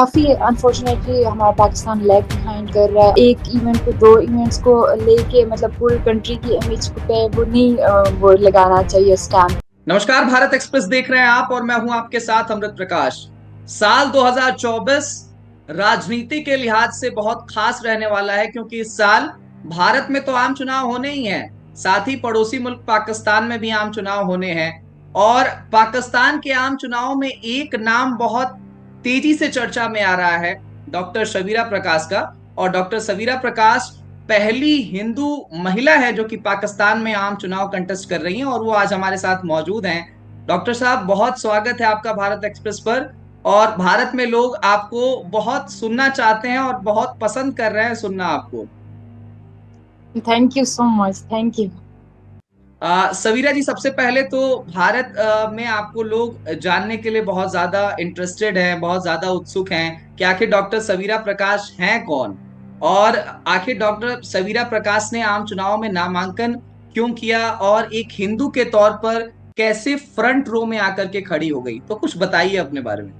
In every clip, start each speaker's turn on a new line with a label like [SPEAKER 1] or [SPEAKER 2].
[SPEAKER 1] काफ़ी अनफॉर्चुनेटली हमारा Pakistan lag behind कर रहा है। एक इवेंट को 2 इवेंट्स को लेके मतलब पूरी कंट्री की इमेज पे वो नहीं वो लगाना चाहिए स्टैम्प।
[SPEAKER 2] नमस्कार, भारत एक्सप्रेस देख रहे हैं आप और मैं हूं आपके साथ अमृत प्रकाश। साल 2024 राजनीति के लिहाज से बहुत खास रहने वाला है क्योंकि इस साल भारत में तो आम चुनाव होने ही हैं, साथ ही पड़ोसी मुल्क पाकिस्तान में भी आम चुनाव होने हैं। और पाकिस्तान के आम चुनाव में एक नाम बहुत तेजी से चर्चा में आ रहा है, डॉक्टर शबीरा प्रकाश का। और डॉक्टर शबीरा प्रकाश पहली हिंदू महिला है जो कि पाकिस्तान में आम चुनाव कंटेस्ट कर रही हैं और वो आज हमारे साथ मौजूद हैं। डॉक्टर साहब, बहुत स्वागत है आपका भारत एक्सप्रेस पर। और भारत में लोग आपको बहुत सुनना चाहते हैं और बहुत पसंद कर रहे हैं सुनना आपको।
[SPEAKER 1] Thank you so much, thank you.
[SPEAKER 2] Saveera ji, सबसे पहले तो भारत में आपको लोग जानने के लिए बहुत ज्यादा इंटरेस्टेड हैं, बहुत ज्यादा उत्सुक हैं कि आखिर डॉक्टर सवीरा प्रकाश हैं कौन, और आखिर डॉक्टर सवीरा प्रकाश ने आम चुनाव में नामांकन क्यों किया और एक हिंदू के तौर पर कैसे फ्रंट रो में आकर के खड़ी हो गई। तो कुछ बताइए अपने बारे में।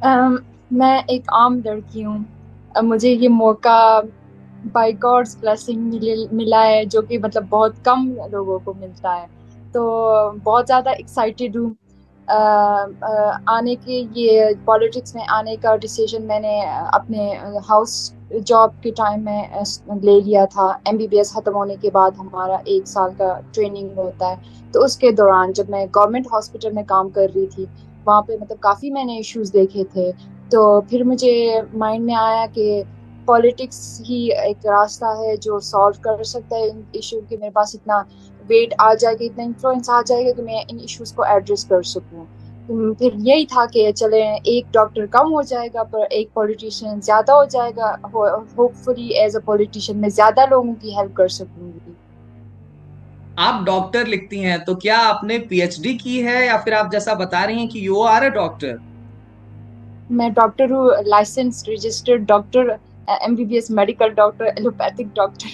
[SPEAKER 1] अम, मैं एक आम लड़की हूँ। मुझे ये मौका बाय गॉड्स ब्लेसिंग मिला है, जो कि मतलब बहुत कम लोगों को मिलता है। तो बहुत ज़्यादा एक्साइटेड हूँ। आने के ये पॉलिटिक्स में आने का डिसीजन मैंने अपने हाउस जॉब के टाइम में ले लिया था। एमबीबीएस खत्म होने के बाद हमारा 1 साल का ट्रेनिंग होता है। तो उसके दौरान जब मैं गवर्नमेंट हॉस्पिटल में काम कर रही थी, वहाँ पे मतलब काफ़ी मैंने इश्यूज देखे थे। तो फिर मुझे माइंड में आया कि पॉलिटिक्स ही एक रास्ता है जो सॉल्व कर सकता है इन इशू के। मेरे पास इतना वेट आ जाएगा, इतना इन्फ्लुएंस आ जाएगा कि मैं इन इश्यूज को एड्रेस कर सकूं। फिर यही था कि चले, एक डॉक्टर कम हो जाएगा पर एक पॉलिटिशियन ज्यादा हो जाएगा। होपफुली एज अ पॉलिटिशियन मैं ज्यादा लोगों की हेल्प कर सकूंगी।
[SPEAKER 2] आप डॉक्टर लिखती हैं तो क्या आपने पीएचडी की है या फिर आप जैसा बता रही हैं कि यू आर अ डॉक्टर?
[SPEAKER 1] मैं डॉक्टर हूँ, licence registered doctor, MBBS medical doctor, allopathic doctor.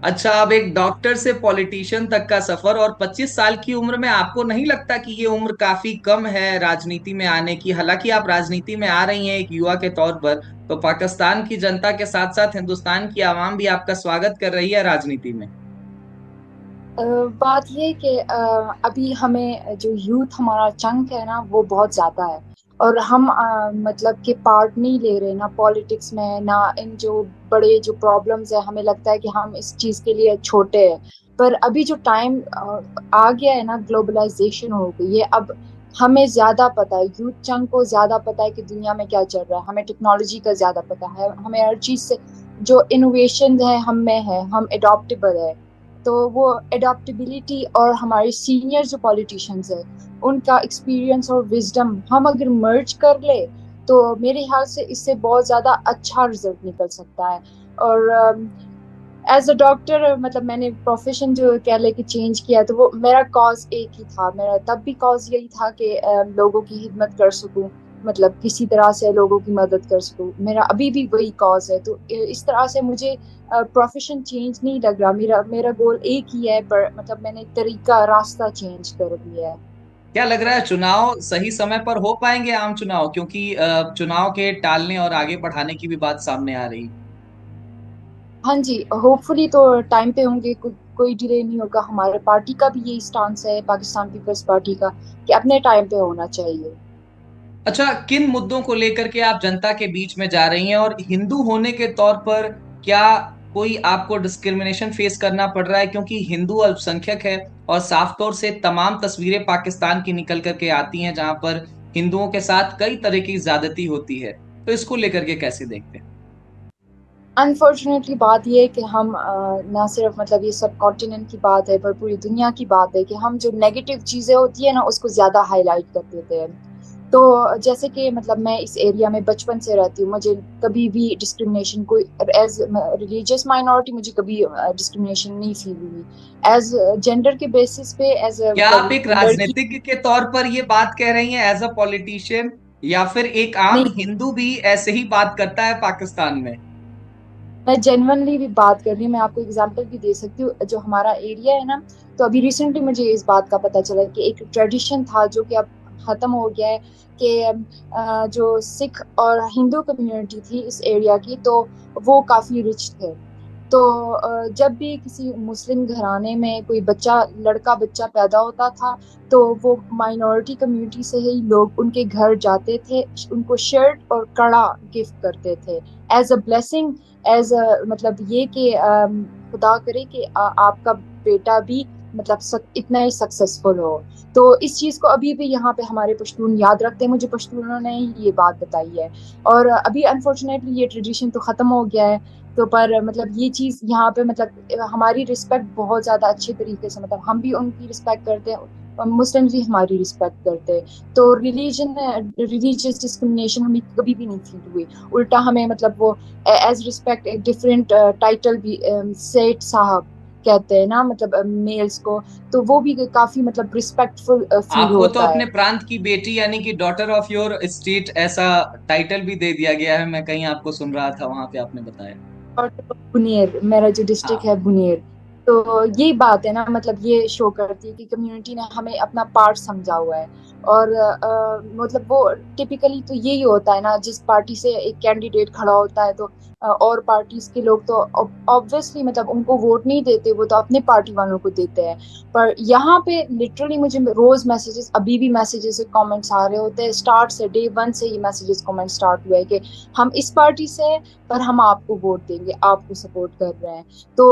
[SPEAKER 2] अच्छा, अब एक डॉक्टर से पॉलिटिशियन तक का सफर, और 25 साल की उम्र में आपको नहीं लगता कि ये उम्र काफी कम है राजनीति में आने की? हालांकि आप राजनीति में आ रही हैं एक युवा के तौर पर, तो पाकिस्तान की जनता के साथ साथ हिंदुस्तान की आवाम भी आपका स्वागत कर रही है राजनीति में।
[SPEAKER 1] बात ये कि अभी हमें जो यूथ हमारा चंक है ना, वो बहुत ज्यादा है। और हम मतलब कि पार्ट नहीं ले रहे ना पॉलिटिक्स में, ना इन जो बड़े जो प्रॉब्लम्स है। हमें लगता है कि हम इस चीज के लिए छोटे हैं। पर अभी जो टाइम आ गया है ना, ग्लोबलाइजेशन हो गई है अब। हमें ज्यादा पता है, यूथ चंक को ज्यादा पता है कि दुनिया में क्या चल रहा है। हमें टेक्नोलॉजी का ज्यादा पता है, हमें हर चीज से जो इनोवेशन है हम में है, हम एडॉप्टेबल है। तो वो एडॉप्टेबिलिटी और हमारे सीनियर जो पॉलिटिशियंस है, उनका एक्सपीरियंस और विजडम हम अगर मर्ज कर ले, तो मेरे ख्याल से इससे बहुत ज़्यादा अच्छा रिजल्ट निकल सकता है। और एज अ डॉक्टर मतलब मैंने प्रोफेशन जो कह ले कि चेंज किया, तो वो मेरा कॉज एक ही था। मेरा तब भी कॉज यही था कि लोगों की खिदमत कर सकूं, मतलब किसी तरह से लोगों की मदद कर सकूं। मेरा अभी भी वही कॉज है। तो इस तरह से मुझे प्रोफेशन चेंज नहीं लग रहा। मेरा मेरा गोल एक ही है, पर मतलब मैंने तरीका रास्ता चेंज कर दिया है।
[SPEAKER 2] क्या लग रहा है, चुनाव सही समय पर हो पाएंगे आम चुनाव? क्योंकि चुनाव के टालने और आगे बढ़ाने की भी बात सामने आ रही।
[SPEAKER 1] हाँ जी, होपफुली तो टाइम पे होंगे। कोई डिले नहीं होगा। हमारे पार्टी का भी यही स्टांस है, पाकिस्तान पीपल्स पार्टी का, कि अपने टाइम पे होना चाहिए।
[SPEAKER 2] अच्छा, किन मुद्दों को लेकर के आप जनता के बीच में जा रही हैं, और हिंदू होने के तौर पर क्या कोई आपको डिस्क्रिमिनेशन फेस करना पड़ रहा है? क्योंकि हिंदू अल्पसंख्यक है और साफ तौर से तमाम तस्वीरें पाकिस्तान की निकल करके आती हैं जहां पर हिंदुओं के साथ कई तरह की ज्यादती होती है। तो इसको लेकर के कैसे देखते हैं?
[SPEAKER 1] अनफॉर्चुनेटली बात यह है कि हम ना सिर्फ मतलब ये सब कॉन्टिनेंट की बात है, पर पूरी दुनिया की बात है कि हम जो नेगेटिव चीज़ें होती है ना, उसको ज़्यादा हाईलाइट कर देते हैं। तो जैसे कि मतलब मैं इस एरिया में बचपन से रहती हूँ, मुझे कभी भी डिस्क्रिमिनेशन कोई एज रिलीजियस माइनॉरिटी मुझे कभी डिस्क्रिमिनेशन नहीं फील हुई। एज जेंडर के बेसिस पे, एज
[SPEAKER 2] क्या आप
[SPEAKER 1] मतलब
[SPEAKER 2] एक
[SPEAKER 1] लड़की।
[SPEAKER 2] राजनीतिज्ञ के तौर पर ये बात कह रही हैं एज अ पॉलिटिशियन, या फिर एक आम
[SPEAKER 1] नहीं,
[SPEAKER 2] हिंदू भी ऐसे ही बात करता है पाकिस्तान में?
[SPEAKER 1] मैं जेन्युइनली भी बात कर रही हूँ। मैं आपको एग्जांपल भी दे सकती हूँ। जो हमारा एरिया है ना, तो अभी रिसेंटली मुझे इस बात का पता चला कि एक ट्रेडिशन था जो कि अब खत्म हो गया है कि जो सिख और हिंदू कम्युनिटी थी इस एरिया की, तो वो काफी रिच थे। तो जब भी किसी मुस्लिम घराने में कोई बच्चा, लड़का बच्चा पैदा होता था, तो वो माइनॉरिटी कम्युनिटी से ही लोग उनके घर जाते थे, उनको शर्ट और कड़ा गिफ्ट करते थे as a blessing, as a मतलब ये कि खुदा करे कि आपका बेटा भी मतलब इतना ही सक्सेसफुल हो। तो इस चीज को अभी भी यहाँ पे हमारे पश्तून याद रखते हैं, मुझे पश्तूनों ने ही ये बात बताई है। और अभी अनफॉर्चुनेटली ये ट्रेडिशन तो खत्म हो गया है। तो पर मतलब ये चीज यहाँ पे मतलब हमारी रिस्पेक्ट बहुत ज्यादा अच्छे तरीके से, मतलब हम भी उनकी रिस्पेक्ट करते हैं और मुस्लिम्स भी हमारी रिस्पेक्ट करते हैं। तो रिलीजियस डिस्क्रिमिनेशन हमें कभी भी नहीं फील हुई। उल्टा हमें मतलब वो एज रिस्पेक्ट एक डिफरेंट टाइटल भी सेठ साहब कहते हैं ना, मतलब मेल्स को, तो वो भी काफी मतलब रिस्पेक्टफुल फील
[SPEAKER 2] आपको तो
[SPEAKER 1] होता है।
[SPEAKER 2] अपने प्रांत की बेटी यानी कि डॉटर ऑफ योर स्टेट ऐसा टाइटल भी दे दिया गया है, मैं कहीं आपको सुन रहा था वहां पे आपने बताया।
[SPEAKER 1] और तो बुनेर, मेरा जो डिस्ट्रिक्ट
[SPEAKER 2] हाँ।
[SPEAKER 1] है बुनेर। तो ये बात है ना, मतलब ये शो करती है कि कम्युनिटी ने हमें अपना पार्ट समझा हुआ है। और मतलब वो टिपिकली तो यही होता है ना, जिस पार्टी से एक कैंडिडेट खड़ा होता है, तो और पार्टीज के लोग तो ऑब्वियसली मतलब उनको वोट नहीं देते, वो तो अपने पार्टी वालों को देते हैं। पर यहाँ पे लिटरली मुझे रोज मैसेजेस, अभी भी मैसेजेस कमेंट्स आ रहे होते हैं, स्टार्ट से डे वन से ही मैसेजेस कमेंट स्टार्ट हुए हैं कि हम इस पार्टी से हैं, पर हम आपको वोट देंगे, आपको सपोर्ट कर रहे हैं। तो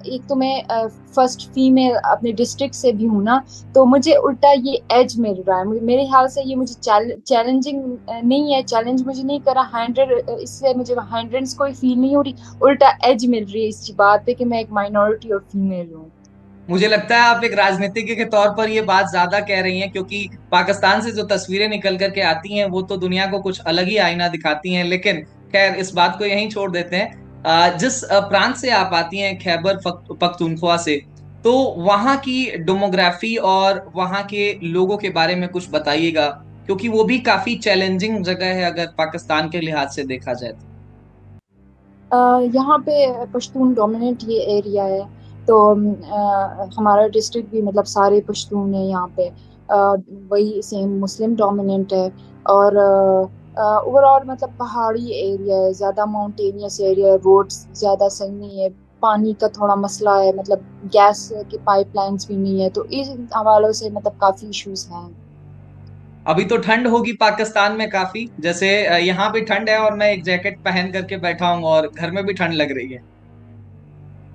[SPEAKER 1] एक तो मैं फर्स्ट फीमेल अपने डिस्ट्रिक्ट से भी हूँ ना, तो मुझे उल्टा ये एज मिल रहा है। मेरे ख्याल से ये मुझे चैलेंजिंग नहीं है, चैलेंज मुझे नहीं करा 100, इससे मुझे 100 कोई फील नहीं हो रही, उल्टा एज मिल रही है इस बात पे कि मैं एक माइनॉरिटी और फीमेल हूँ।
[SPEAKER 2] मुझे लगता है आप एक राजनीतिज्ञ के तौर पर ये बात ज्यादा कह रही हैं, क्योंकि पाकिस्तान से जो तस्वीरें निकल करके आती हैं वो तो दुनिया को कुछ अलग ही आईना दिखाती हैं। लेकिन खैर, इस बात को यहीं छोड़ देते हैं। जिस प्रांत से आप आती हैं, खैबर पख्तूनख्वा से, तो वहाँ की डेमोग्राफी और वहाँ के लोगों के बारे में कुछ बताइएगा, क्योंकि वो भी काफी चैलेंजिंग जगह है अगर पाकिस्तान के लिहाज से देखा जाए तो।
[SPEAKER 1] यहाँ पे पश्तून डोमिनेट ये एरिया है। तो हमारा डिस्ट्रिक्ट भी मतलब सारे पश्तून है यहाँ पे। वही सेम मुस्लिम डोमिनेंट है। और ओवरऑल मतलब पहाड़ी एरिया है, ज्यादा माउंटेनियस एरिया है, रोड्स ज्यादा सही नहीं है, पानी का थोड़ा मसला है, मतलब गैस की पाइपलाइंस भी नहीं है, तो इस हवालों से मतलब काफी इश्यूज हैं।
[SPEAKER 2] अभी तो ठंड होगी पाकिस्तान में काफी, जैसे यहाँ भी ठंड है और मैं एक जैकेट पहन करके बैठा हूँ और घर में भी ठंड लग रही है।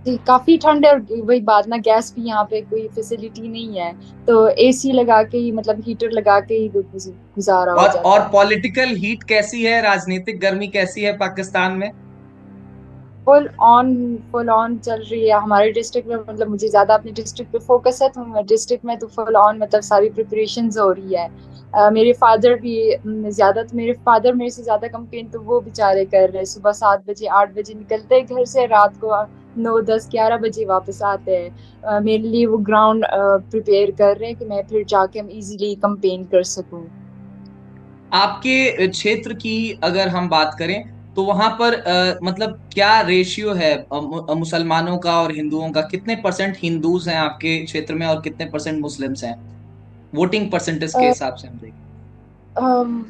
[SPEAKER 1] जी, काफी ठंड है। और वही बात ना, गैस भी यहाँ पे कोई फैसिलिटी नहीं है, तो एसी लगा के ही मतलब हीटर लगा के ही गुजारा हो
[SPEAKER 2] और
[SPEAKER 1] जाता है।
[SPEAKER 2] पॉलिटिकल हीट कैसी है, राजनीतिक गर्मी कैसी है पाकिस्तान में?
[SPEAKER 1] फुल ऑन, फुल ऑन चल रही है हमारे डिस्ट्रिक्ट में। मतलब मुझे ज्यादा अपने डिस्ट्रिक्ट पे फोकस है, तो डिस्ट्रिक्ट में तो फुल ऑन मतलब सारी प्रिपरेशंस हो रही है। मेरे फादर भी ज्यादा, तो मेरे फादर मेरे से ज्यादा कंपेन तो वो बेचारे कर रहे हैं। सुबह 7 बजे 8 बजे निकलते हैं घर से, रात को 9 10 11 बजे वापस आते हैं। मेरे लिए वो ग्राउंड प्रिपेयर कर रहे हैं कि मैं फिर जाके हम इजीली कंपेन कर सकूं।
[SPEAKER 2] आपके क्षेत्र की अगर हम बात करें, तो वहां पर मतलब क्या रेशियो है मुसलमानों का और हिंदुओं का? कितने परसेंट हिंदूज हैं आपके क्षेत्र में और कितने परसेंट मुस्लिम्स हैं, वोटिंग परसेंटेज के हिसाब से हम देखें?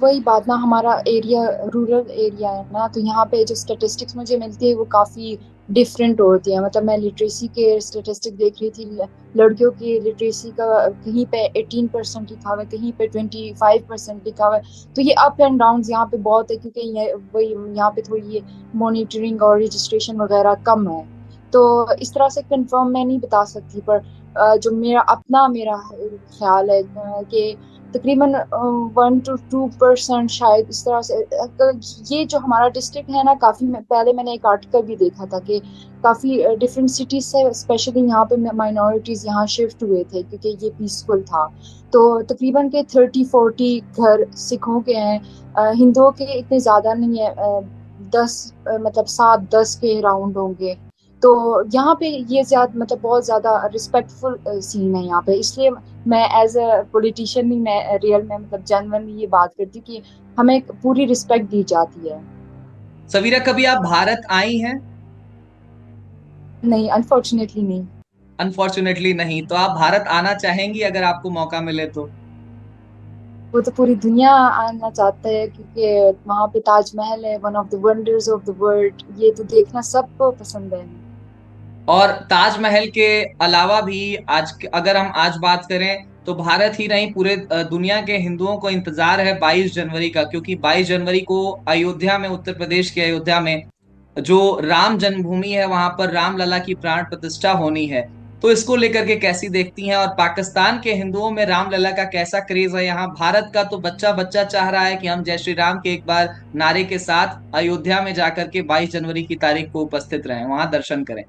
[SPEAKER 1] वही बात ना, हमारा एरिया रूरल एरिया है ना, तो यहाँ पे जो स्टेटिस्टिक्स मुझे मिलती है वो काफी डिफरेंट होती है। मतलब मैं लिटरेसी के स्टेटिस्टिक देख रही थी, लड़कियों की लिटरेसी का कहीं पे 18% लिखा हुआ है, कहीं पे 25% लिखा हुआ है। तो ये अप एंड डाउन यहाँ पे बहुत है, क्योंकि ये वही यहाँ पे थोड़ी ये मॉनिटरिंग और रजिस्ट्रेशन वगैरह कम है। तो इस तरह से कंफर्म मैं नहीं बता सकती, पर जो मेरा ख्याल है कि तकरीबन 1 to 2% शायद इस तरह से। ये जो हमारा डिस्ट्रिक्ट है ना, काफी पहले मैंने एक आर्टिकल भी देखा था कि काफी डिफरेंट सिटीज से स्पेशली यहाँ पे माइनॉरिटीज यहाँ शिफ्ट हुए थे, क्योंकि ये पीसफुल था। तो तकरीबन के 30 40 घर सिखों के हैं। हिंदुओं के इतने ज्यादा नहीं है, 10 मतलब 7 10 के राउंड होंगे। तो यहाँ पे ये ज्यादा मतलब बहुत ज्यादा रिस्पेक्टफुल सीन है यहाँ पे, इसलिए मैं एज अ पॉलिटिशियन नहीं, मैं रियल में मतलब जेन्युइनली ये बात करती हूँ कि हमें पूरी रिस्पेक्ट दी जाती है।
[SPEAKER 2] सवीरा, कभी आप भारत आई हैं?
[SPEAKER 1] नहीं, अनफॉर्चुनेटली नहीं।
[SPEAKER 2] अनफॉर्चुनेटली नहीं, तो आप भारत आना चाहेंगी अगर आपको मौका मिले तो?
[SPEAKER 1] वो तो पूरी दुनिया आना चाहता है, क्योंकि वहां पे ताजमहल है, one of the wonders of the world, ये तो देखना सबको पसंद है।
[SPEAKER 2] और ताजमहल के अलावा भी अगर हम आज बात करें तो भारत ही नहीं पूरे दुनिया के हिंदुओं को इंतजार है 22 जनवरी का, क्योंकि 22 जनवरी को अयोध्या में, उत्तर प्रदेश के अयोध्या में जो राम जन्मभूमि है वहां पर रामलला की प्राण प्रतिष्ठा होनी है। तो इसको लेकर के कैसी देखती हैं, और पाकिस्तान के हिंदुओं में रामलला का कैसा क्रेज है? यहाँ भारत का तो बच्चा बच्चा चाह रहा है कि हम जय श्री राम के एक बार नारे के साथ अयोध्या में जाकर के 22 जनवरी की तारीख को उपस्थित रहें, वहां दर्शन करें।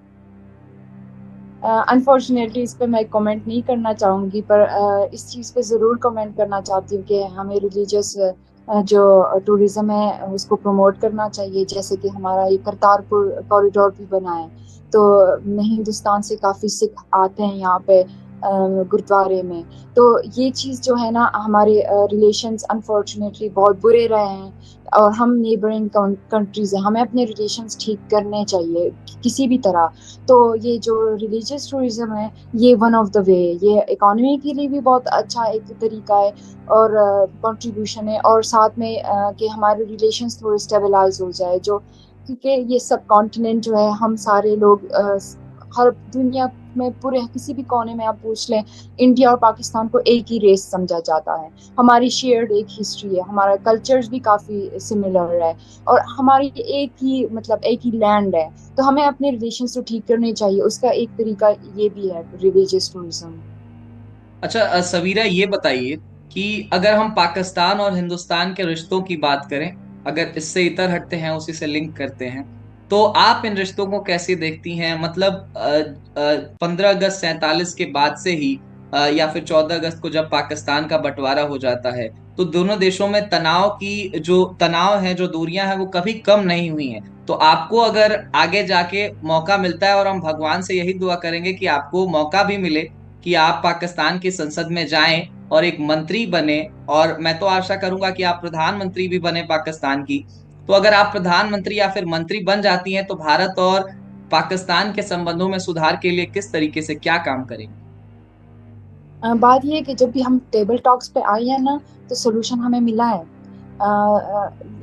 [SPEAKER 1] अनफॉर्चुनेटली इस पे मैं कमेंट नहीं करना चाहूंगी, पर इस चीज़ पे ज़रूर कमेंट करना चाहती हूँ कि हमें रिलीजियस जो टूरिज्म है उसको प्रमोट करना चाहिए। जैसे कि हमारा ये करतारपुर कॉरिडोर भी बना है, तो हिंदुस्तान से काफ़ी सिख आते हैं यहाँ पे गुरुद्वारे में। तो ये चीज़ जो है ना, हमारे रिलेशंस अनफॉर्चुनेटली बहुत बुरे रहे हैं, और हम नेबरिंग कंट्रीज हैं, हमें अपने रिलेशंस ठीक करने चाहिए किसी भी तरह। तो ये जो रिलीजियस टूरिज्म है, ये वन ऑफ द वे, ये इकोनॉमी के लिए भी बहुत अच्छा एक तरीका है और कंट्रीब्यूशन है, और साथ में कि हमारे रिलेशंस थोड़े स्टेबलाइज हो जाए, जो क्योंकि ये सब कॉन्टिनेंट जो है, हम सारे लोग हर दुनिया में पूरे किसी भी कोने में आप पूछ लें, इंडिया और पाकिस्तान को एक ही रेस समझा जाता है। हमारी शेयर्ड एक हिस्ट्री है, हमारा कल्चर्स भी काफी सिमिलर है, और हमारी एक ही मतलब एक ही लैंड है। तो हमें अपने रिलेशंस तो ठीक करने चाहिए, उसका एक तरीका ये भी है रिलीजियस टूरिज्म।
[SPEAKER 2] अच्छा सवीरा, ये बताइए कि अगर हम पाकिस्तान और हिंदुस्तान के रिश्तों की बात करें, अगर इससे इतर हटते हैं, उसी से लिंक करते हैं, तो आप इन रिश्तों को कैसे देखती हैं? मतलब 15 अगस्त 47 के बाद से ही या फिर 14 अगस्त को जब पाकिस्तान का बंटवारा हो जाता है, तो दोनों देशों में तनाव है, जो दूरियां हैं, वो कभी कम नहीं हुई हैं। तो आपको अगर आगे जाके मौका मिलता है, और हम भगवान से यही दुआ करेंगे कि आपको मौका भी मिले कि आप पाकिस्तान की संसद में जाएं और एक मंत्री बने, और मैं तो आशा करूंगा कि आप प्रधानमंत्री भी बने पाकिस्तान की। तो अगर आप प्रधानमंत्री या फिर मंत्री बन जाती हैं, तो भारत और पाकिस्तान के संबंधों में सुधार के लिए किस तरीके से क्या काम करेंगे?
[SPEAKER 1] बात ये है कि जब भी हम टेबल टॉक्स पे आए हैं ना, तो सोल्यूशन हमें मिला है।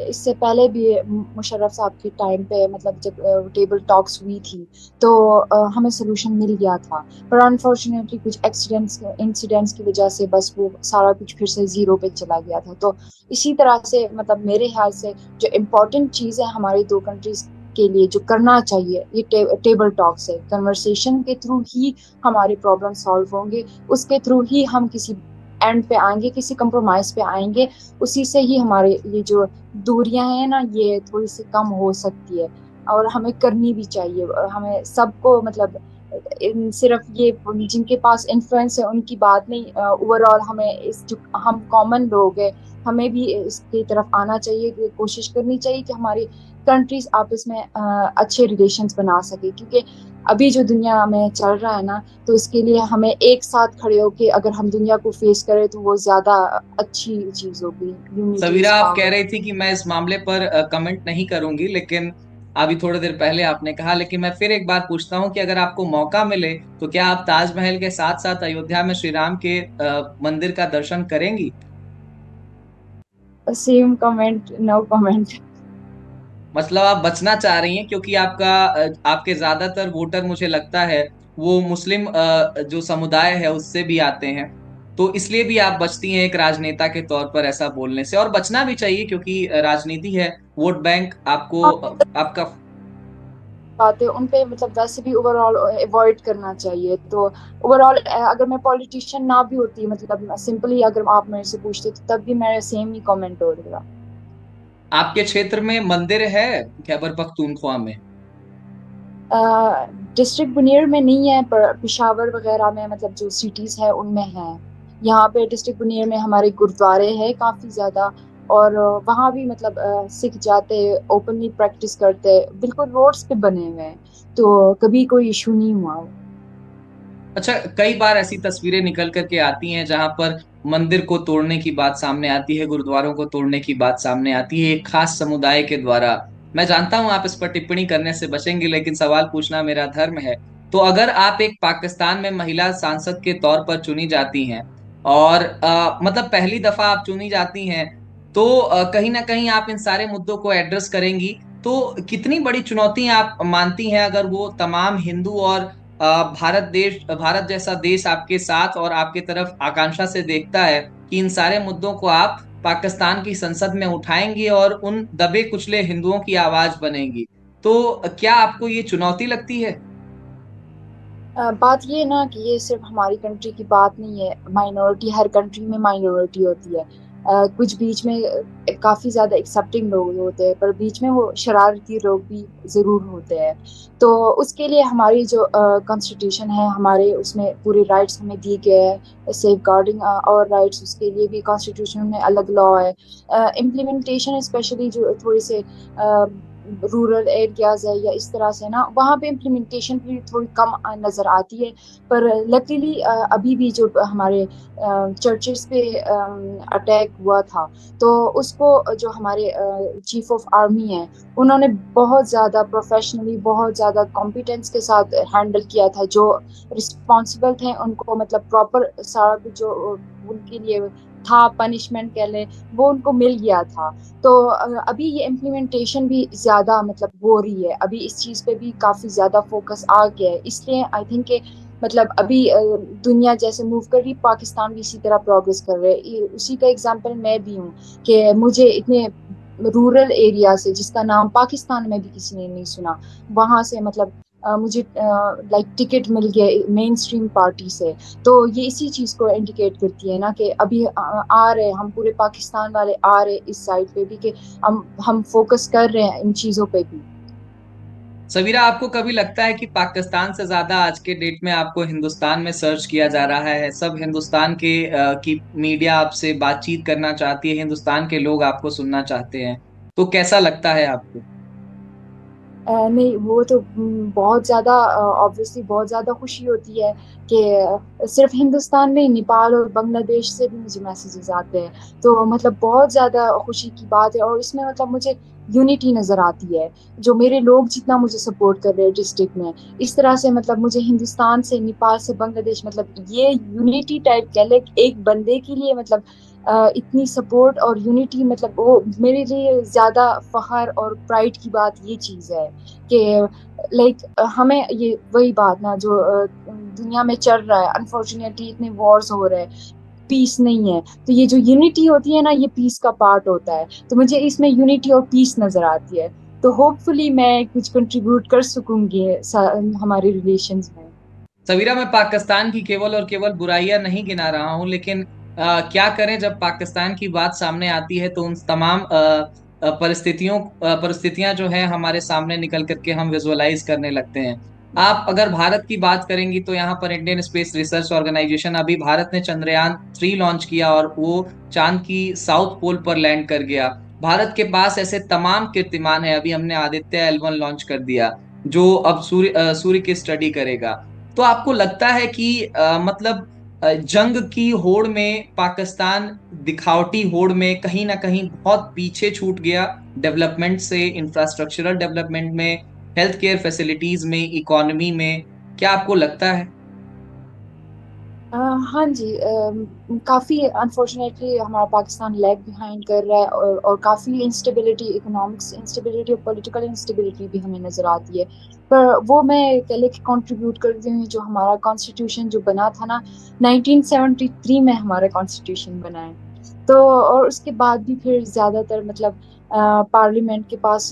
[SPEAKER 1] इससे पहले भी मुशर्रफ साहब के टाइम पे, मतलब जब टेबल टॉक्स हुई थी, तो हमें सोल्यूशन मिल गया था। पर अनफॉर्चुनेटली कुछ एक्सीडेंट्स इंसिडेंट्स की वजह से बस वो सारा कुछ फिर से जीरो पे चला गया था। तो इसी तरह से मतलब मेरे ख्याल से जो इम्पोर्टेंट चीज़ है हमारी दो कंट्रीज के लिए जो करना चाहिए, ये टेबल टॉक्स है। कन्वर्सेशन के थ्रू ही हमारे प्रॉब्लम सॉल्व होंगे, उसके थ्रू ही हम किसी एंड पे आएंगे, किसी कंप्रोमाइज पे आएंगे। उसी से ही हमारे ये जो दूरियां हैं ना, ये थोड़ी सी कम हो सकती है, और हमें करनी भी चाहिए। हमें सबको मतलब सिर्फ ये जिनके पास इन्फ्लुएंस है उनकी बात नहीं, ओवरऑल हमें इस जो हम कॉमन लोग हैं, हमें भी इसकी तरफ आना चाहिए, कोशिश करनी चाहिए कि हमारी कंट्रीज आपस में अच्छे रिलेशंस बना सके। क्योंकि अभी जो दुनिया में चल रहा है ना, तो इसके लिए हमें एक साथ खड़े होके अगर हम दुनिया को फेस करें, तो वो ज्यादा अच्छी चीज होगी। यूनिटी
[SPEAKER 2] सवीरा,
[SPEAKER 1] इज
[SPEAKER 2] आप कह
[SPEAKER 1] पावर।
[SPEAKER 2] रही थी कि मैं इस मामले पर कमेंट नहीं करूंगी, लेकिन अभी थोड़ी देर पहले आपने कहा। लेकिन मैं फिर एक बार पूछता हूँ कि अगर आपको मौका मिले, तो क्या आप ताजमहल के साथ साथ अयोध्या में श्री राम के मंदिर का दर्शन करेंगी?
[SPEAKER 1] Same comment, no comment.
[SPEAKER 2] मतलब आप बचना चाह रही हैं, क्योंकि आपके ज्यादातर वोटर, मुझे लगता है, वो मुस्लिम जो समुदाय है उससे भी आते हैं। तो इसलिए भी आप बचती हैं एक राजनेता के तौर पर ऐसा बोलने से, और बचना भी चाहिए, क्योंकि राजनीति है, वोट बैंक आपको आपका।
[SPEAKER 1] बातें उन पे मतलब वैसे भी ओवरऑल अवॉइड करना चाहिए। तो ओवरऑल अगर मैं पॉलिटिशियन ना भी होती, मतलब सिंपली अगर आप मेरे से पूछते, तो तब भी मेरा सेम ही कमेंट होगा।
[SPEAKER 2] आपके क्षेत्र में मंदिर है खैबर पख्तूनख्वा में?
[SPEAKER 1] डिस्ट्रिक्ट बुनियर में नहीं है, पर पिशावर वगैरह में मतलब जो सिटीज है उनमें है। यहाँ पे डिस्ट्रिक्ट बुनियर में हमारे गुरुद्वारे हैं काफी ज्यादा, और वहाँ भी मतलब सिख जाते, ओपनली प्रैक्टिस करते, बिल्कुल रोड्स पे बने हुए हैं, तो कभी कोई इशू नहीं हुआ।
[SPEAKER 2] अच्छा, कई बार ऐसी तस्वीरें निकल करके आती हैं जहां पर मंदिर को तोड़ने की बात सामने आती है, गुरुद्वारों को तोड़ने की बात सामने आती है एक खास समुदाय के द्वारा। मैं जानता हूं आप इस पर टिप्पणी करने से बचेंगे, लेकिन सवाल पूछना मेरा धर्म है। तो अगर आप एक पाकिस्तान में महिला सांसद के तौर पर चुनी जाती हैं, और मतलब पहली दफा आप चुनी जाती हैं, तो कहीं ना कहीं आप इन सारे मुद्दों को एड्रेस करेंगी। तो कितनी बड़ी चुनौती आप मानती हैं अगर वो तमाम हिंदू और भारत जैसा देश आपके साथ और आपके तरफ आकांक्षा से देखता है कि इन सारे मुद्दों को आप पाकिस्तान की संसद में उठाएंगी और उन दबे कुचले हिंदुओं की आवाज बनेंगी, तो क्या आपको ये चुनौती लगती है?
[SPEAKER 1] बात ये है ना कि ये सिर्फ हमारी कंट्री की बात नहीं है। माइनॉरिटी, हर कंट्री में माइनॉरिटी होती है। कुछ बीच में काफी ज्यादा एक्सेप्टिंग लोग होते हैं, पर बीच में वो शरारती लोग भी जरूर होते हैं। तो उसके लिए हमारी जो कॉन्स्टिट्यूशन है, हमारे उसमें पूरे राइट्स हमें दिए गए हैं, सेफ गार्डिंग और राइट्स, उसके लिए भी कॉन्स्टिट्यूशन में अलग लॉ है। इम्प्लीमेंटेशन स्पेशली जो थोड़े से रूरल एरियाज है या इस तरह से ना, वहाँ पे इम्प्लीमेंटेशन भी थोड़ी कम नज़र आती है। पर लकीली अभी भी जो हमारे चर्चेस पे अटैक हुआ था, तो उसको जो हमारे चीफ ऑफ आर्मी है, उन्होंने बहुत ज़्यादा प्रोफेशनली, बहुत ज़्यादा कॉम्पिटेंस के साथ हैंडल किया था। जो रिस्पॉन्सिबल थे उनको मतलब प्रॉपर सारा कुछ जो उनके लिए था, पनिशमेंट कह ले, वो उनको मिल गया था। तो अभी ये इम्प्लीमेंटेशन भी ज्यादा मतलब हो रही है, अभी इस चीज पे भी काफी ज्यादा फोकस आ गया है। इसलिए आई थिंक कि मतलब अभी दुनिया जैसे मूव कर रही, पाकिस्तान भी इसी तरह प्रोग्रेस कर रहे हैं। उसी का एग्जांपल मैं भी हूँ कि मुझे इतने रूरल एरिया से, जिसका नाम पाकिस्तान में भी किसी ने नहीं सुना, वहां से मतलब मुझे लाइक टिकट मिल गया मेन स्ट्रीम पार्टी से। तो ये इसी चीज को इंडिकेट करती है ना कि अभी आ रहे, हम पूरे पाकिस्तान वाले आ रहे इस साइड पे भी, कि हम फोकस कर रहे हैं इन चीजों पे भी।
[SPEAKER 2] सवीरा, आपको कभी लगता है कि पाकिस्तान से ज्यादा आज के डेट में आपको हिंदुस्तान में सर्च किया जा रहा है? सब हिंदुस्तान की मीडिया आपसे बातचीत करना चाहती है, हिंदुस्तान के लोग आपको सुनना चाहते हैं, तो कैसा लगता है आपको?
[SPEAKER 1] नहीं, वो तो बहुत ज्यादा ऑब्वियसली बहुत ज्यादा खुशी होती है कि सिर्फ हिंदुस्तान में, नेपाल और बांग्लादेश से भी मुझे मैसेजेस आते हैं। तो मतलब बहुत ज्यादा खुशी की बात है, और इसमें मतलब मुझे यूनिटी नजर आती है। जो मेरे लोग जितना मुझे सपोर्ट कर रहे हैं डिस्ट्रिक्ट में, इस तरह से मतलब मुझे हिंदुस्तान से, नेपाल से, बांग्लादेश, मतलब ये यूनिटी टाइप कह ले, एक बंदे के लिए मतलब इतनी सपोर्ट और यूनिटी, मतलब वो मेरे लिए ज्यादा फखर और प्राइड की बात ये चीज है कि लाइक हमें ये वही बात ना जो दुनिया में चल रहा है, अनफॉर्चुनेटली इतने वॉर्स हो रहे हैं, पीस नहीं है। तो ये जो यूनिटी होती है ना, ये पीस का पार्ट होता है। तो मुझे इसमें यूनिटी और पीस नजर आती है। तो होपफुली मैं कुछ कंट्रीब्यूट कर सकूंगी हमारे रिलेशंस में।
[SPEAKER 2] सवीरा, मैं पाकिस्तान की केवल और केवल बुराइयां नहीं गिना रहा हूं, लेकिन क्या करें, जब पाकिस्तान की बात सामने आती है तो उन तमाम परिस्थितियां जो है हमारे सामने निकल करके हम विजुअलाइज करने लगते हैं। आप अगर भारत की बात करेंगी तो यहाँ पर इंडियन स्पेस रिसर्च ऑर्गेनाइजेशन, अभी भारत ने चंद्रयान 3 लॉन्च किया और वो चांद की साउथ पोल पर लैंड कर गया। भारत के पास ऐसे तमाम कीर्तिमान है। अभी हमने आदित्य L1 लॉन्च कर दिया, जो अब सूर्य की स्टडी करेगा। तो आपको लगता है कि मतलब जंग की होड़ में पाकिस्तान दिखावटी होड़ में कहीं ना कहीं बहुत पीछे छूट गया, डेवलपमेंट से, इंफ्रास्ट्रक्चरल डेवलपमेंट में, हेल्थ केयर फैसिलिटीज में, इकोनॉमी में? क्या आपको लगता है?
[SPEAKER 1] हाँ जी, काफी अनफॉर्चुनेटली हमारा पाकिस्तान लैग बिहाइंड कर रहा है, और काफी इंस्टेबिलिटी, इकोनॉमिक्स इंस्टेबिलिटी और पॉलिटिकल इंस्टेबिलिटी भी हमें नजर आती है। पर वो मैं कह ले कि कंट्रीब्यूट करती हूँ, जो हमारा कॉन्स्टिट्यूशन जो बना था ना, 1973 में हमारा कॉन्स्टिट्यूशन बना है। तो और उसके बाद भी फिर ज्यादातर मतलब पार्लियामेंट के पास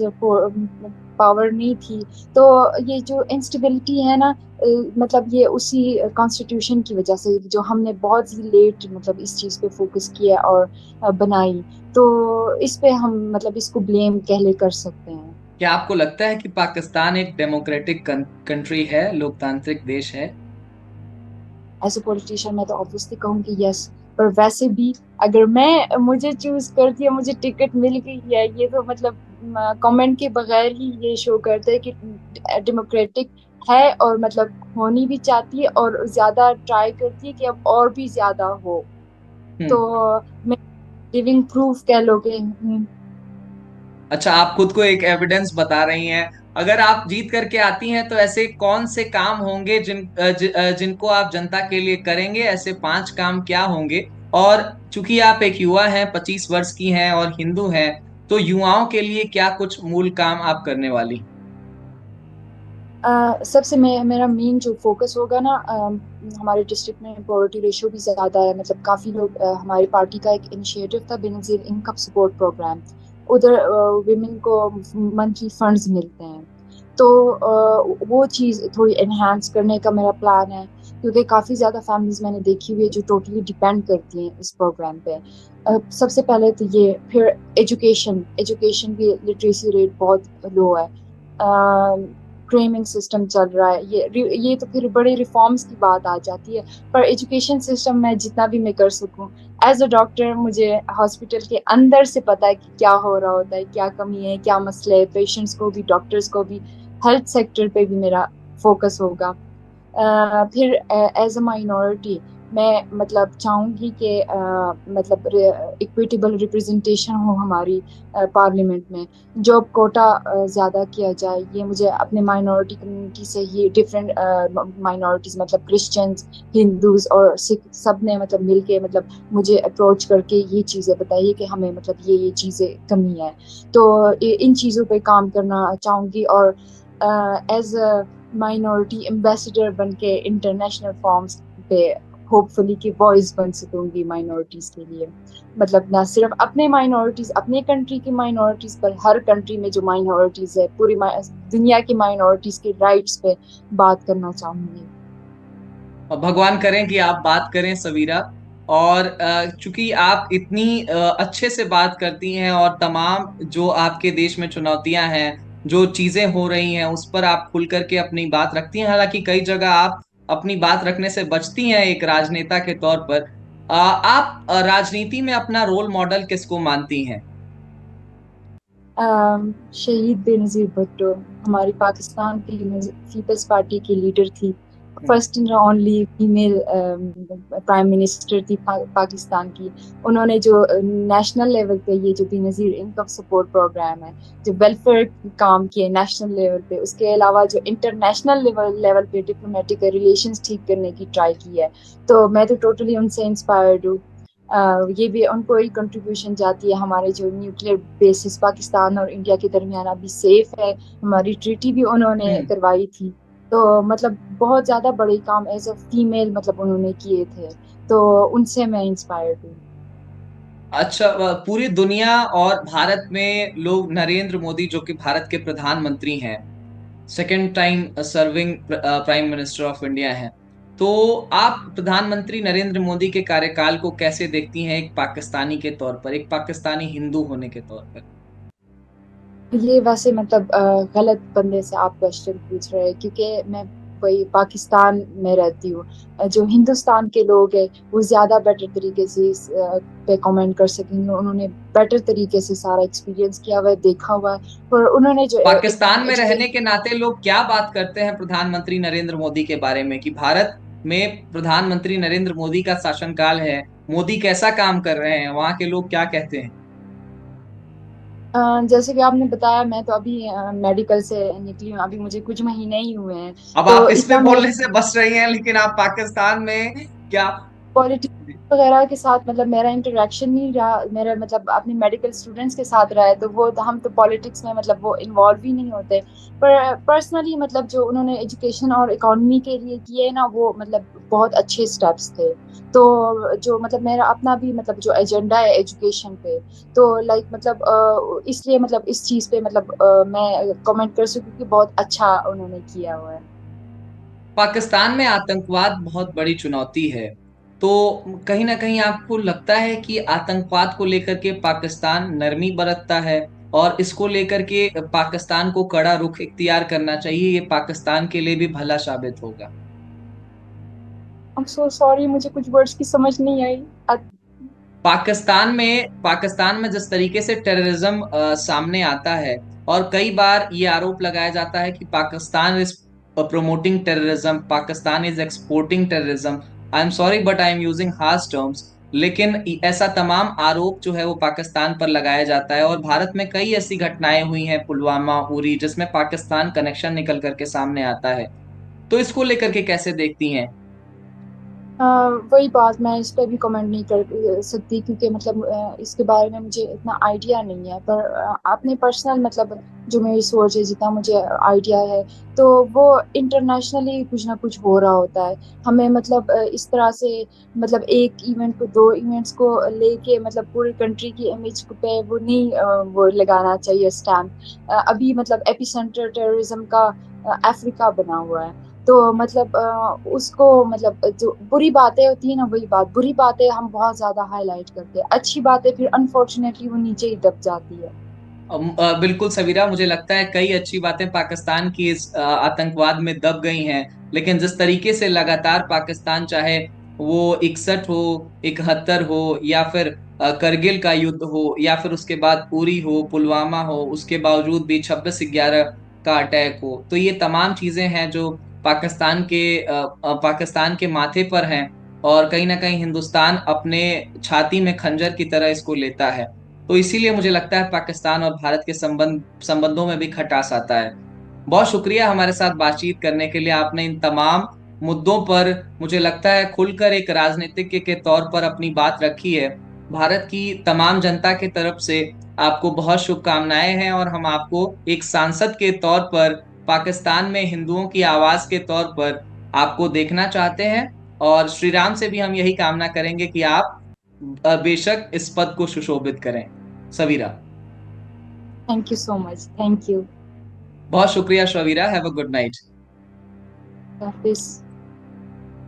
[SPEAKER 1] पावर नहीं थी। तो ये जो इंस्टेबिलिटी है ना, मतलब ये उसी कॉन्स्टिट्यूशन की वजह से, जो हमने बहुत ही लेट मतलब इस चीज पे फोकस किया और बनाई। तो इस पे हम मतलब इसको ब्लेम कह ले कर सकते हैं।
[SPEAKER 2] क्या आपको लगता है कि पाकिस्तान एक डेमोक्रेटिक कंट्री है, लोकतांत्रिक देश है?
[SPEAKER 1] एज ए पॉलिटिशियन मैं तो ऑब्वियसली कहूंगी यस। पर वैसे भी अगर मैं, मुझे चूज कर दिया, मुझे टिकट मिल गई है, ये तो मतलब कमेंट के बगैर ही ये शो करते हैं कि डेमोक्रेटिक है, और मतलब होनी भी चाहती है, और ज्यादा ट्राई करती है कि अब और भी ज्यादा हो। तो
[SPEAKER 2] हम्म।
[SPEAKER 1] मैं लिविंग प्रूफ कह लोगे।
[SPEAKER 2] अच्छा, आप खुद को एक एविडेंस बता रही हैं। अगर आप जीत करके आती हैं तो ऐसे कौन से काम होंगे जिनको आप जनता के लिए करेंगे, ऐसे 5 काम क्या होंगे? और चूंकि आप एक युवा हैं, 25 वर्ष की हैं और हिंदू हैं, तो युवाओं के लिए क्या कुछ मूल काम आप करने वाली?
[SPEAKER 1] सबसे मेरा मेन जो फोकस होगा ना, हमारे डिस्ट्रिक्ट में पॉवर्टी रेशियो भी ज़्यादा है। मतलब काफ़ी लोग, हमारी पार्टी का एक इनिशिएटिव था बेनज़ीर इनकम सपोर्ट प्रोग्राम। उधर विमेन को मंथली फंड्स मिलते हैं। तो वो चीज़ थोड़ी एनहांस करने का मेरा प्लान है, क्योंकि काफ़ी ज़्यादा फैमिलीज मैंने देखी हुई है जो टोटली डिपेंड करती हैं इस प्रोग्राम पे। सबसे पहले तो ये, फिर एजुकेशन एजुकेशन की लिटरेसी रेट बहुत लो है। ट्रेनिंग सिस्टम चल रहा है, ये तो फिर बड़े रिफॉर्म्स की बात आ जाती है। पर एजुकेशन सिस्टम में जितना भी मैं कर सकूं, एज अ डॉक्टर मुझे हॉस्पिटल के अंदर से पता है कि क्या हो रहा होता है, क्या कमी है, क्या मसले है, पेशेंट्स को भी डॉक्टर्स को भी। हेल्थ सेक्टर पे भी मेरा फोकस होगा। फिर एज अ माइनॉरिटी मैं मतलब चाहूंगी कि मतलब इक्विटेबल रिप्रेजेंटेशन हो हमारी पार्लियामेंट में। जॉब कोटा ज़्यादा किया जाए, ये मुझे अपने माइनॉरिटी कम्युनिटी से ही, डिफरेंट माइनॉरिटीज़ मतलब क्रिश्चियंस, हिंदूज और सिख, सब ने मतलब मिलके मतलब मुझे अप्रोच करके ये चीज़ें बताइए कि हमें मतलब ये चीज़ें कमी है। तो इन चीज़ों पे काम करना चाहूँगी। और एज अ माइनॉरिटी एम्बेसडर बन के इंटरनेशनल फॉर्म्स पे होपफुली की वॉइस बन सकूंगी माइनॉरिटीज के लिए। मतलब ना सिर्फ अपने माइनॉरिटीज, अपने कंट्री की माइनॉरिटीज, पर हर कंट्री में जो माइनॉरिटीज है, पूरी दुनिया की माइनॉरिटीज के राइट्स पे बात करना चाहूंगी।
[SPEAKER 2] और भगवान करें कि आप बात करें सवीरा। और चूंकि आप इतनी अच्छे से बात करती हैं और तमाम जो आपके देश में चुनौतियां हैं, जो चीजें हो रही हैं, उस पर आप खुल करके अपनी बात रखती हैं। हालांकि कई जगह आप अपनी बात रखने से बचती हैं एक राजनेता के तौर पर। आप राजनीति में अपना रोल मॉडल किसको मानती हैं?
[SPEAKER 1] शहीद बेनजीर भुट्टो हमारी पाकिस्तान की पीपल्स पार्टी की लीडर थी। First and only female prime minister थी पाकिस्तान की। उन्होंने जो नेशनल लेवल पे ये जो बेनजीर इनकम सपोर्ट प्रोग्राम है, जो वेलफेयर काम किए नेशनल लेवल पे, उसके अलावा जो इंटरनेशनल लेवल पे डिप्लोमेटिक रिलेशंस ठीक करने की ट्राई की है। तो मैं तो टोटली उनसे इंस्पायर्ड हूँ। ये भी उनको ही कंट्रीब्यूशन जाती है। हमारे जो न्यूक्लियर बेसिस पाकिस्तान और इंडिया के दरमियान अभी सेफ है, हमारी ट्रीटी भी उन्होंने
[SPEAKER 2] हम्म।
[SPEAKER 1] करवाई थी। तो मतलब बहुत ज्यादा बड़े काम एज अ फीमेल मतलब उन्होंने किए थे। तो उनसे मैं इंस्पायर्ड हूँ।
[SPEAKER 2] अच्छा, पूरी दुनिया और भारत में लोग नरेंद्र मोदी, जो कि भारत के प्रधानमंत्री हैं, second time serving prime minister of India है, तो आप प्रधानमंत्री नरेंद्र मोदी के कार्यकाल को कैसे देखती हैं एक पाकिस्तानी के तौर पर, एक पाकिस्तानी हिंदू होने के तौर पर?
[SPEAKER 1] ये वैसे मतलब गलत बंदे से आप क्वेश्चन पूछ रहे हैं, क्योंकि मैं वही पाकिस्तान में रहती हूँ। जो हिंदुस्तान के लोग हैं वो ज्यादा बेटर तरीके से इस पे कमेंट कर सकेंगे। उन्होंने बेटर तरीके से सारा एक्सपीरियंस किया हुआ है, देखा हुआ है। और उन्होंने जो
[SPEAKER 2] पाकिस्तान में रहने
[SPEAKER 1] एजुकेशन,
[SPEAKER 2] के नाते लोग क्या बात करते हैं प्रधानमंत्री नरेंद्र मोदी के बारे में, कि भारत में प्रधानमंत्री नरेंद्र मोदी का शासनकाल है, मोदी कैसा काम कर रहे हैं, वहां के लोग क्या कहते हैं?
[SPEAKER 1] जैसे कि आपने बताया, मैं तो अभी मेडिकल से निकली हूँ, अभी मुझे कुछ महीने ही हुए हैं।
[SPEAKER 2] अब
[SPEAKER 1] तो
[SPEAKER 2] आप इस पे
[SPEAKER 1] इतना मेरा
[SPEAKER 2] बोलने से बच रही हैं, लेकिन आप पाकिस्तान में क्या?
[SPEAKER 1] पॉलिटिक्स वगैरह के साथ मतलब मेरा इंटरेक्शन नहीं रहा। मेरा मतलब अपने मेडिकल स्टूडेंट्स के साथ रहा है, तो वो हम तो पॉलिटिक्स में मतलब वो इन्वॉल्व ही नहीं होते। पर पर्सनली मतलब जो उन्होंने एजुकेशन और इकोनॉमी के लिए किए ना, वो मतलब बहुत अच्छे स्टेप्स थे। तो जो मतलब मेरा अपना भी मतलब जो एजेंडा है एजुकेशन पे, तो लाइक मतलब इसलिए मतलब इस चीज़ पे मतलब मैं कमेंट कर सकूँ कि बहुत अच्छा उन्होंने किया हुआ है।
[SPEAKER 2] पाकिस्तान में आतंकवाद बहुत बड़ी चुनौती है, तो कहीं ना कहीं आपको लगता है कि आतंकवाद को लेकर के पाकिस्तान नरमी बरतता है, और इसको लेकर के पाकिस्तान को कड़ा रुख इख्तियार करना चाहिए, ये पाकिस्तान के लिए भी भला साबित होगा?
[SPEAKER 1] आई एम सो सॉरी, मुझे कुछ वर्ड्स की समझ नहीं आई।
[SPEAKER 2] पाकिस्तान में जिस तरीके से टेररिज्म सामने आता है, और कई बार ये आरोप लगाया जाता है कि Pakistan is promoting terrorism, Pakistan is exporting terrorism. I am sorry but I am using harsh terms, लेकिन ऐसा तमाम आरोप जो है वो पाकिस्तान पर लगाया जाता है, और भारत में कई ऐसी घटनाएं हुई हैं, पुलवामा, उरी, जिसमें पाकिस्तान कनेक्शन निकल करके सामने आता है। तो इसको लेकर के कैसे देखती हैं?
[SPEAKER 1] अ, वही बात, मैं इस पे भी कमेंट नहीं कर सकती क्योंकि मतलब इसके बारे में मुझे इतना आइडिया नहीं है। पर अपने पर्सनल मतलब जो मेरी सोच है, जितना मुझे आइडिया है, तो वो इंटरनेशनली कुछ ना कुछ हो रहा होता है। हमें मतलब इस तरह से मतलब एक इवेंट को, दो इवेंट्स को लेके मतलब पूरी कंट्री की इमेज पे वो नहीं वो लगाना चाहिए स्टैम्प। अभी मतलब एपिसेंटर टेररिज्म का अफ्रीका बना हुआ है। तो मतलब उसको मतलब जो बुरी बातें होती है ना, वही बात, बुरी बातें हम बहुत ज्यादा हाईलाइट करते हैं, अच्छी बातें फिर अनफॉर्चुनेटली वो नीचे ही दब जाती है।
[SPEAKER 2] बिल्कुल सवीरा, मुझे लगता है कई अच्छी बातें पाकिस्तान की इस आतंकवाद में दब गई हैं, लेकिन जिस तरीके से लगातार पाकिस्तान, चाहे वो 61 हो, 71 हो, या फिर करगिल का युद्ध हो, या फिर उसके बाद उरी हो, पुलवामा हो, उसके बावजूद भी 26/11 का अटैक हो, तो ये तमाम चीजें हैं जो पाकिस्तान के माथे पर हैं, और कहीं ना कहीं हिंदुस्तान अपने छाती में खंजर की तरह इसको लेता है। तो इसीलिए मुझे लगता है पाकिस्तान और भारत के संबंधों में भी खटास आता है। बहुत शुक्रिया हमारे साथ बातचीत करने के लिए। आपने इन तमाम मुद्दों पर, मुझे लगता है, खुलकर एक राजनीतिज्ञ के तौर पर अपनी बात रखी है। भारत की तमाम जनता की तरफ से आपको बहुत शुभकामनाएं हैं, और हम आपको एक सांसद के तौर पर, पाकिस्तान में हिंदुओं की आवाज के तौर पर आपको देखना चाहते हैं। और श्री राम से भी हम यही कामना करेंगे कि आप बेशक इस पद को सुशोभित करें। Saveera,
[SPEAKER 1] thank you so much, thank you.
[SPEAKER 2] बहुत शुक्रिया। Saveera, have a good night.
[SPEAKER 1] Hafiz.